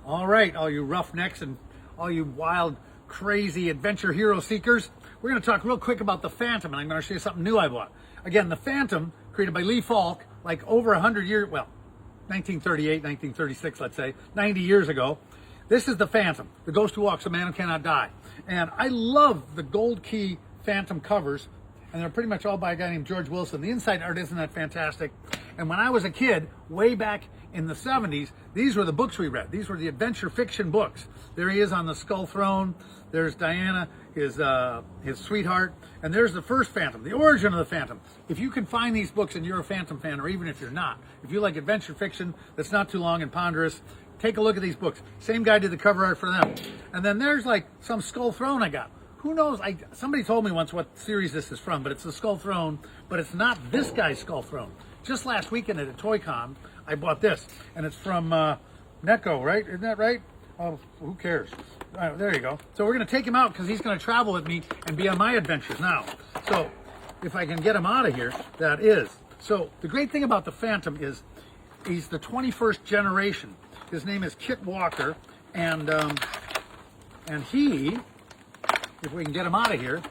All right, all you roughnecks and all you wild, crazy adventure hero seekers, we're going to talk real quick about the Phantom, and I'm going to show you something new I bought. Again, the Phantom, created by Lee Falk, like over 100 years, well, 1938, 1936, let's say, 90 years ago. This is the Phantom, the ghost who walks, a man who cannot die. And I love the gold key Phantom covers, and they're pretty much all by a guy named George Wilson. The inside art, isn't that fantastic? And when I was a kid, way back in the 70s, these were the books we read. These were the adventure fiction books. There he is on the skull throne. There's Diana, his sweetheart. And there's the first Phantom, the origin of the Phantom. If you can find these books and you're a Phantom fan, or even if you're not, if you like adventure fiction that's not too long and ponderous, take a look at these books. Same guy did the cover art for them. And then there's like some skull throne I got. Who knows? Somebody told me once what series this is from, but it's the Skull Throne, but it's not this guy's Skull Throne. Just last weekend at a Toy Con, I bought this, and it's from Necco, right? Isn't that right? Oh, who cares? There you go. So we're going to take him out because he's going to travel with me and be on my adventures now. So if I can get him out of here, that is. So the great thing about the Phantom is he's the 21st generation. His name is Kit Walker, and he... if we can get him out of here.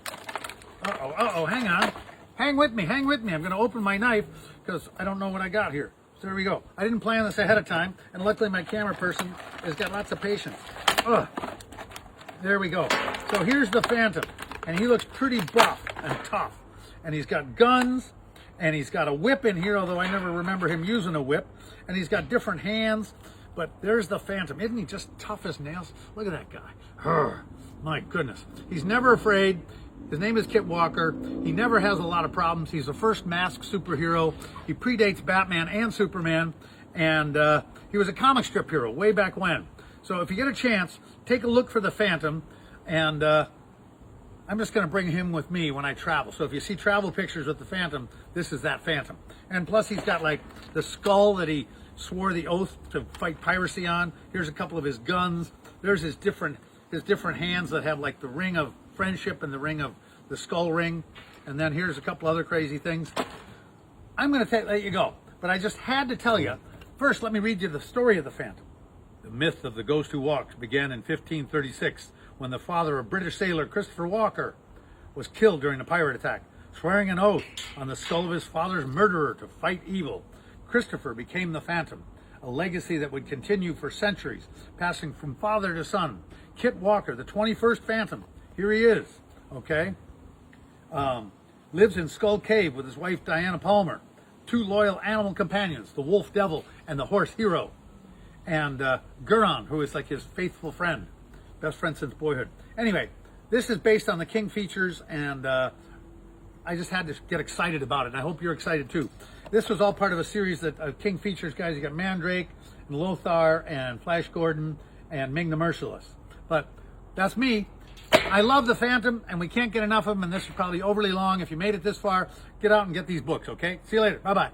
Hang on. Hang with me. I'm going to open my knife because I don't know what I got here. So there we go. I didn't plan this ahead of time, and luckily my camera person has got lots of patience. There we go. So here's the Phantom, and he looks pretty buff and tough. And he's got guns, and he's got a whip in here, although I never remember him using a whip. And he's got different hands, but there's the Phantom. Isn't he just tough as nails? Look at that guy. My goodness. He's never afraid. His name is Kit Walker. He never has a lot of problems. He's the first masked superhero. He predates Batman and Superman. And he was a comic strip hero way back when. So if you get a chance, take a look for the Phantom. And I'm just going to bring him with me when I travel. So if you see travel pictures with the Phantom, this is that Phantom. And plus he's got like the skull that he swore the oath to fight piracy on. Here's a couple of his guns. There's his different hands that have like the ring of friendship and the ring of the skull ring. And then here's a couple other crazy things. I'm going to let you go, but I just had to tell you. First, let me read you the story of the Phantom. The myth of the ghost who walks began in 1536 when the father of British sailor Christopher Walker was killed during a pirate attack. Swearing an oath on the skull of his father's murderer to fight evil, Christopher became the Phantom, a legacy that would continue for centuries, passing from father to son. Kit Walker, the 21st Phantom, here he is, okay? Lives in Skull Cave with his wife Diana Palmer, two loyal animal companions, the Wolf Devil and the Horse Hero, and Guron, who is like his faithful friend, best friend since boyhood. Anyway, this is based on the King Features, and I just had to get excited about it, and I hope you're excited too. This was all part of a series that King Features guys, you got Mandrake, and Lothar, and Flash Gordon, and Ming the Merciless. But that's me. I love the Phantom, and we can't get enough of them, and this is probably overly long. If you made it this far, get out and get these books, okay? See you later. Bye-bye.